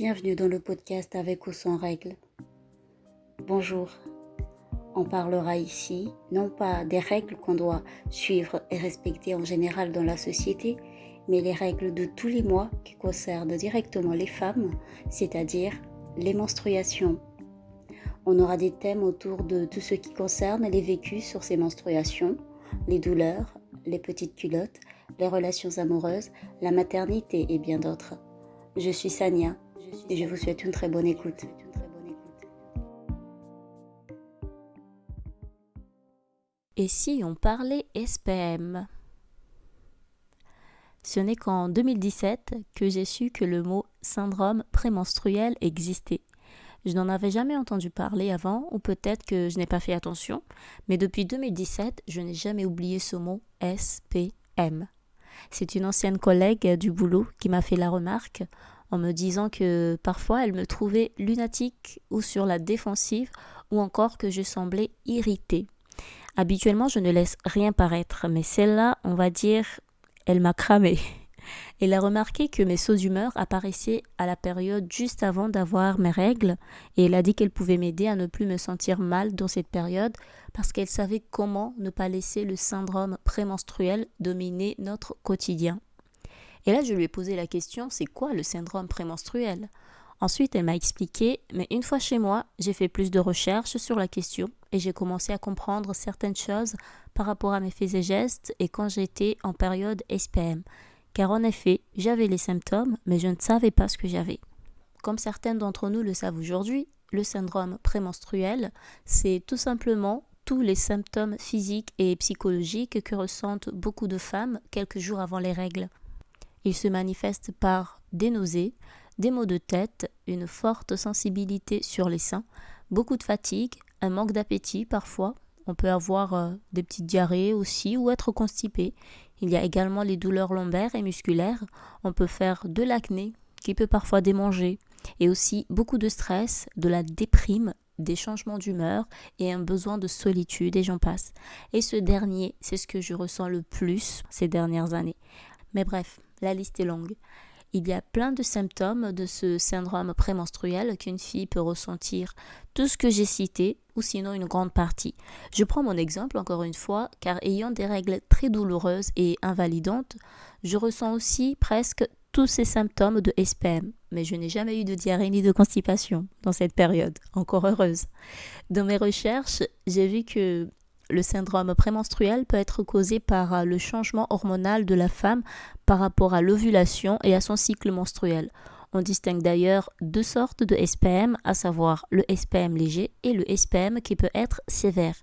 Bienvenue dans le podcast Avec ou sans règles. Bonjour, on parlera ici non pas des règles qu'on doit suivre et respecter en général dans la société, mais les règles de tous les mois qui concernent directement les femmes, c'est-à-dire les menstruations. On aura des thèmes autour de tout ce qui concerne les vécus sur ces menstruations, les douleurs, les petites culottes, les relations amoureuses, la maternité et bien d'autres. Je suis Sania et je vous souhaite une très bonne écoute. Et si on parlait SPM? Ce n'est qu'en 2017 que j'ai su que le mot syndrome prémenstruel existait. Je n'en avais jamais entendu parler avant, ou peut-être que je n'ai pas fait attention, mais depuis 2017, je n'ai jamais oublié ce mot SPM. C'est une ancienne collègue du boulot qui m'a fait la remarque en me disant que parfois elle me trouvait lunatique ou sur la défensive ou encore que je semblais irritée. Habituellement, je ne laisse rien paraître, mais celle-là, on va dire, elle m'a cramée. Elle a remarqué que mes sauts d'humeur apparaissaient à la période juste avant d'avoir mes règles et elle a dit qu'elle pouvait m'aider à ne plus me sentir mal dans cette période parce qu'elle savait comment ne pas laisser le syndrome prémenstruel dominer notre quotidien. Et là, je lui ai posé la question, c'est quoi le syndrome prémenstruel ? Ensuite, elle m'a expliqué, mais une fois chez moi, j'ai fait plus de recherches sur la question et j'ai commencé à comprendre certaines choses par rapport à mes faits et gestes et quand j'étais en période SPM. Car en effet, j'avais les symptômes, mais je ne savais pas ce que j'avais. Comme certaines d'entre nous le savent aujourd'hui, le syndrome prémenstruel, c'est tout simplement tous les symptômes physiques et psychologiques que ressentent beaucoup de femmes quelques jours avant les règles. Il se manifeste par des nausées, des maux de tête, une forte sensibilité sur les seins, beaucoup de fatigue, un manque d'appétit parfois. On peut avoir des petites diarrhées aussi ou être constipé. Il y a également les douleurs lombaires et musculaires. On peut faire de l'acné qui peut parfois démanger et aussi beaucoup de stress, de la déprime, des changements d'humeur et un besoin de solitude et j'en passe. Et ce dernier, c'est ce que je ressens le plus ces dernières années. Mais bref, la liste est longue. Il y a plein de symptômes de ce syndrome prémenstruel qu'une fille peut ressentir, tout ce que j'ai cité, ou sinon une grande partie. Je prends mon exemple encore une fois, car ayant des règles très douloureuses et invalidantes, je ressens aussi presque tous ces symptômes de SPM, mais je n'ai jamais eu de diarrhée ni de constipation dans cette période, encore heureuse. Dans mes recherches, j'ai vu que le syndrome prémenstruel peut être causé par le changement hormonal de la femme par rapport à l'ovulation et à son cycle menstruel. On distingue d'ailleurs deux sortes de SPM, à savoir le SPM léger et le SPM qui peut être sévère.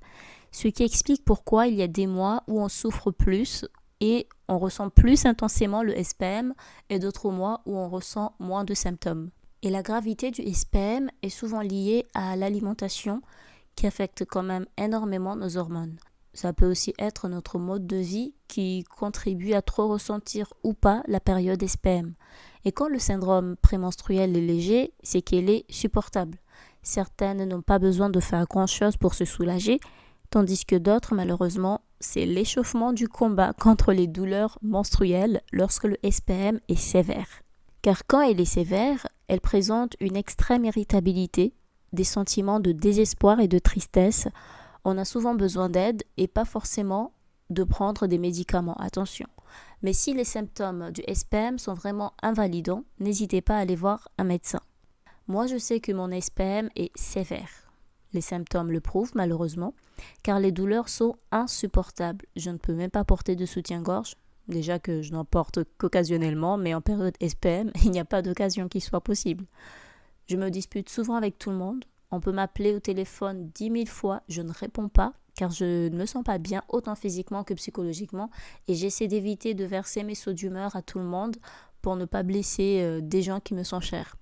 Ce qui explique pourquoi il y a des mois où on souffre plus et on ressent plus intensément le SPM et d'autres mois où on ressent moins de symptômes. Et la gravité du SPM est souvent liée à l'alimentation qui affecte quand même énormément nos hormones. Ça peut aussi être notre mode de vie qui contribue à trop ressentir ou pas la période SPM. Et quand le syndrome prémenstruel est léger, c'est qu'il est supportable. Certaines n'ont pas besoin de faire grand-chose pour se soulager, tandis que d'autres, malheureusement, c'est l'échauffement du combat contre les douleurs menstruelles lorsque le SPM est sévère. Car quand elle est sévère, elle présente une extrême irritabilité, des sentiments de désespoir et de tristesse. On a souvent besoin d'aide et pas forcément de prendre des médicaments, attention. Mais si les symptômes du SPM sont vraiment invalidants, n'hésitez pas à aller voir un médecin. Moi, je sais que mon SPM est sévère. Les symptômes le prouvent malheureusement, car les douleurs sont insupportables. Je ne peux même pas porter de soutien-gorge. Déjà que je n'en porte qu'occasionnellement, mais en période SPM, il n'y a pas d'occasion qui soit possible. Je me dispute souvent avec tout le monde. On peut m'appeler au téléphone 10 000 fois, je ne réponds pas car je ne me sens pas bien autant physiquement que psychologiquement et j'essaie d'éviter de verser mes sauts d'humeur à tout le monde pour ne pas blesser des gens qui me sont chers.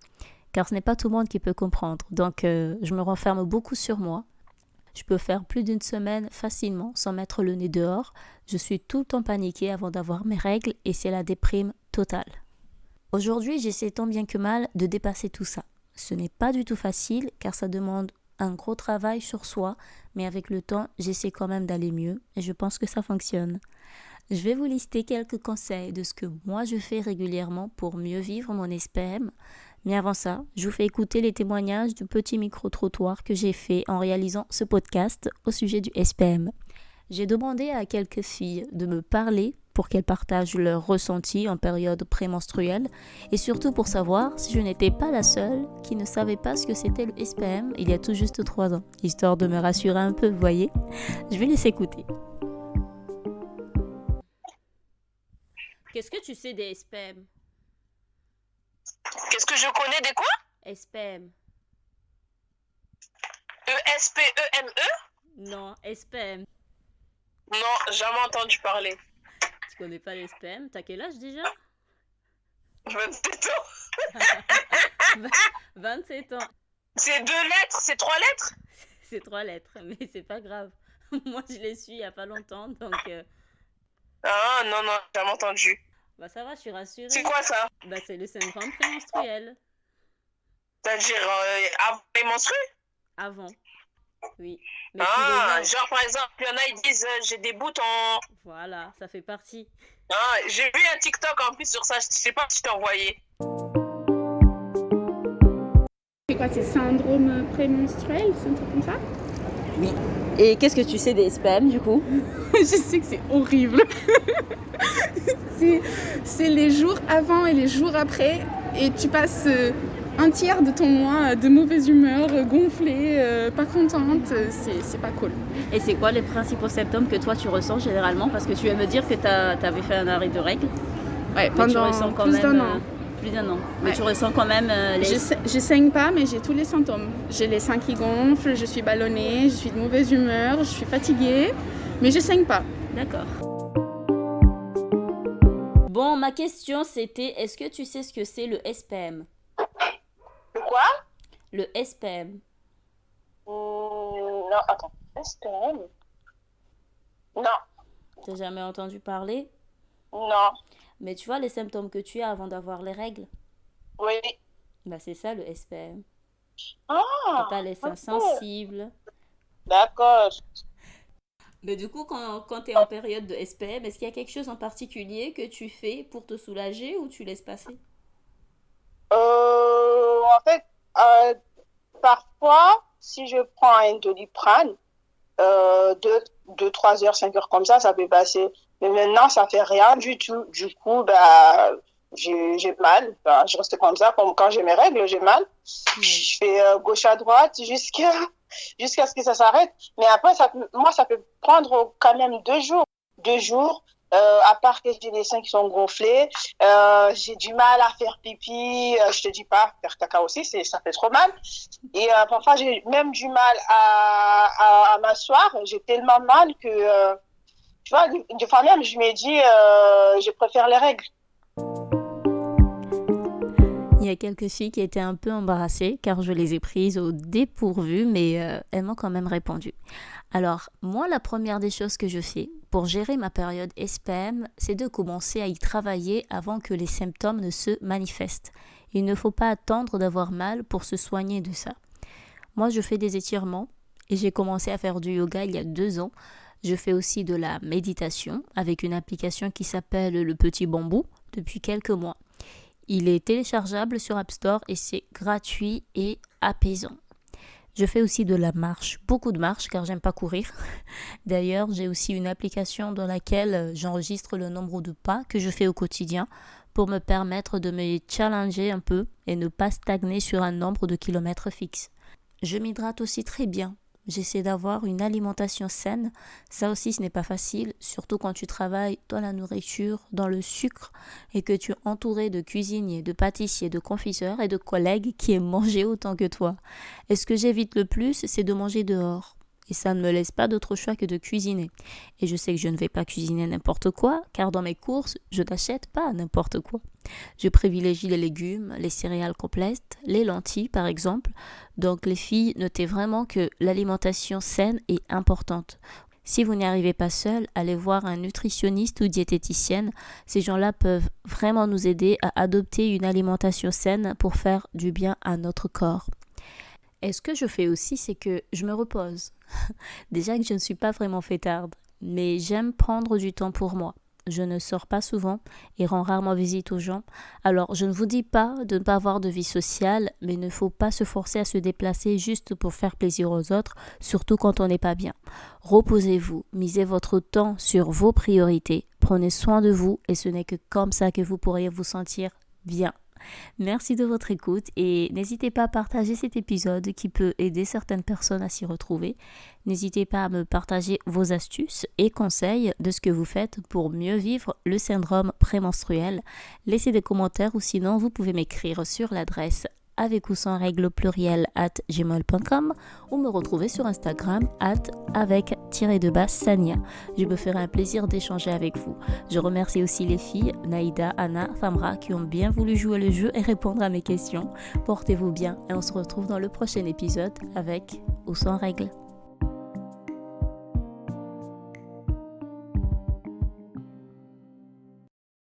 Car ce n'est pas tout le monde qui peut comprendre. Donc je me renferme beaucoup sur moi. Je peux faire plus d'une semaine facilement sans mettre le nez dehors. Je suis tout le temps paniquée avant d'avoir mes règles et c'est la déprime totale. Aujourd'hui, j'essaie tant bien que mal de dépasser tout ça. Ce n'est pas du tout facile car ça demande un gros travail sur soi, mais avec le temps, j'essaie quand même d'aller mieux et je pense que ça fonctionne. Je vais vous lister quelques conseils de ce que moi je fais régulièrement pour mieux vivre mon SPM. Mais avant ça, je vous fais écouter les témoignages du petit micro-trottoir que j'ai fait en réalisant ce podcast au sujet du SPM. J'ai demandé à quelques filles de me parler pour qu'elles partagent leurs ressentis en période prémenstruelle et surtout pour savoir si je n'étais pas la seule qui ne savait pas ce que c'était le SPM il y a tout juste 3 ans, histoire de me rassurer un peu, vous voyez. Je vais les écouter. Qu'est-ce que tu sais des SPM? Qu'est-ce que je connais des quoi? SPM. E-S-P-E-M-E? Non, SPM. Non, jamais entendu parler. Tu connais pas les SPM? T'as quel âge déjà? 27 ans. 27 ans. C'est 2 lettres, c'est 3 lettres? C'est 3 lettres, mais c'est pas grave. Moi, je les suis il y a pas longtemps, donc... Ah non, jamais entendu. Bah ça va, je suis rassurée. C'est quoi ça? Bah c'est le syndrome prémenstruel. C'est-à-dire avant les menstrues? Avant, oui. Mais genre par exemple, il y en a, ils disent j'ai des boutons. Voilà, ça fait partie. J'ai vu un TikTok en plus sur ça, je sais pas si je t'ai envoyé. C'est quoi, c'est syndrome prémenstruel, c'est un truc comme ça? Oui. Et qu'est-ce que tu sais des SPM du coup? Je sais que c'est horrible. c'est les jours avant et les jours après, et tu passes un tiers de ton mois de mauvaise humeur, gonflée, pas contente, c'est pas cool. Et c'est quoi les principaux symptômes que toi tu ressens généralement? Parce que tu viens me dire que t'avais fait un arrêt de règles. Ouais, pendant plus d'un an. Plus d'un an. Mais tu ressens quand même les... Je saigne pas, mais j'ai tous les symptômes. J'ai les seins qui gonflent, je suis ballonnée, je suis de mauvaise humeur, je suis fatiguée, mais je saigne pas. D'accord. Bon, ma question c'était, est-ce que tu sais ce que c'est le SPM? Le quoi? Le SPM. Non, attends. SPM? Non. T'as jamais entendu parler? Non. Mais tu vois les symptômes que tu as avant d'avoir les règles? Oui. Bah c'est ça le SPM. Ah. T'as les seins sensibles. D'accord. Mais du coup, quand tu es en période de SPM, est-ce qu'il y a quelque chose en particulier que tu fais pour te soulager ou tu laisses passer? En fait, parfois, si je prends un Doliprane, 3 heures, 5 heures comme ça peut passer. Mais maintenant, ça fait rien du tout. Du coup, j'ai mal. Je reste comme ça. Comme quand j'ai mes règles, j'ai mal. Je fais gauche à droite jusqu'à ce que ça s'arrête. Mais après, ça peut prendre quand même 2 jours. 2 jours. À part que j'ai les seins qui sont gonflés, j'ai du mal à faire pipi, je te dis pas, faire caca aussi, ça fait trop mal. Et parfois, j'ai même du mal à m'asseoir. J'ai tellement mal que, tu vois, des fois même, je me dis, je préfère les règles. Il y a quelques filles qui étaient un peu embarrassées car je les ai prises au dépourvu, mais elles m'ont quand même répondu. Alors, moi, la première des choses que je fais pour gérer ma période SPM, c'est de commencer à y travailler avant que les symptômes ne se manifestent. Il ne faut pas attendre d'avoir mal pour se soigner de ça. Moi, je fais des étirements et j'ai commencé à faire du yoga il y a 2 ans. Je fais aussi de la méditation avec une application qui s'appelle Le Petit Bambou depuis quelques mois. Il est téléchargeable sur App Store et c'est gratuit et apaisant. Je fais aussi de la marche, beaucoup de marche car j'aime pas courir. D'ailleurs, j'ai aussi une application dans laquelle j'enregistre le nombre de pas que je fais au quotidien pour me permettre de me challenger un peu et ne pas stagner sur un nombre de kilomètres fixe. Je m'hydrate aussi très bien. J'essaie d'avoir une alimentation saine. Ça aussi, ce n'est pas facile, surtout quand tu travailles dans la nourriture, dans le sucre, et que tu es entouré de cuisiniers, de pâtissiers, de confiseurs et de collègues qui aiment manger autant que toi. Et ce que j'évite le plus, c'est de manger dehors. Et ça ne me laisse pas d'autre choix que de cuisiner. Et je sais que je ne vais pas cuisiner n'importe quoi, car dans mes courses, je n'achète pas n'importe quoi. Je privilégie les légumes, les céréales complètes, les lentilles par exemple. Donc les filles, notez vraiment que l'alimentation saine est importante. Si vous n'y arrivez pas seul, allez voir un nutritionniste ou diététicienne. Ces gens-là peuvent vraiment nous aider à adopter une alimentation saine pour faire du bien à notre corps. Et ce que je fais aussi, c'est que je me repose. Déjà que je ne suis pas vraiment fêtarde, mais j'aime prendre du temps pour moi. je ne sors pas souvent et rends rarement visite aux gens. Alors, je ne vous dis pas de ne pas avoir de vie sociale, mais il ne faut pas se forcer à se déplacer juste pour faire plaisir aux autres, surtout quand on n'est pas bien. Reposez-vous, misez votre temps sur vos priorités, prenez soin de vous et ce n'est que comme ça que vous pourrez vous sentir bien. Merci de votre écoute et n'hésitez pas à partager cet épisode qui peut aider certaines personnes à s'y retrouver. N'hésitez pas à me partager vos astuces et conseils de ce que vous faites pour mieux vivre le syndrome prémenstruel. Laissez des commentaires ou sinon vous pouvez m'écrire sur l'adresse avec ou sans règle pluriel @gmail.com ou me retrouver sur Instagram @avec_Sania. Je me ferai un plaisir d'échanger avec vous. Je remercie aussi les filles Naïda, Anna, Thamra qui ont bien voulu jouer le jeu et répondre à mes questions. Portez-vous bien et on se retrouve dans le prochain épisode avec ou sans règle.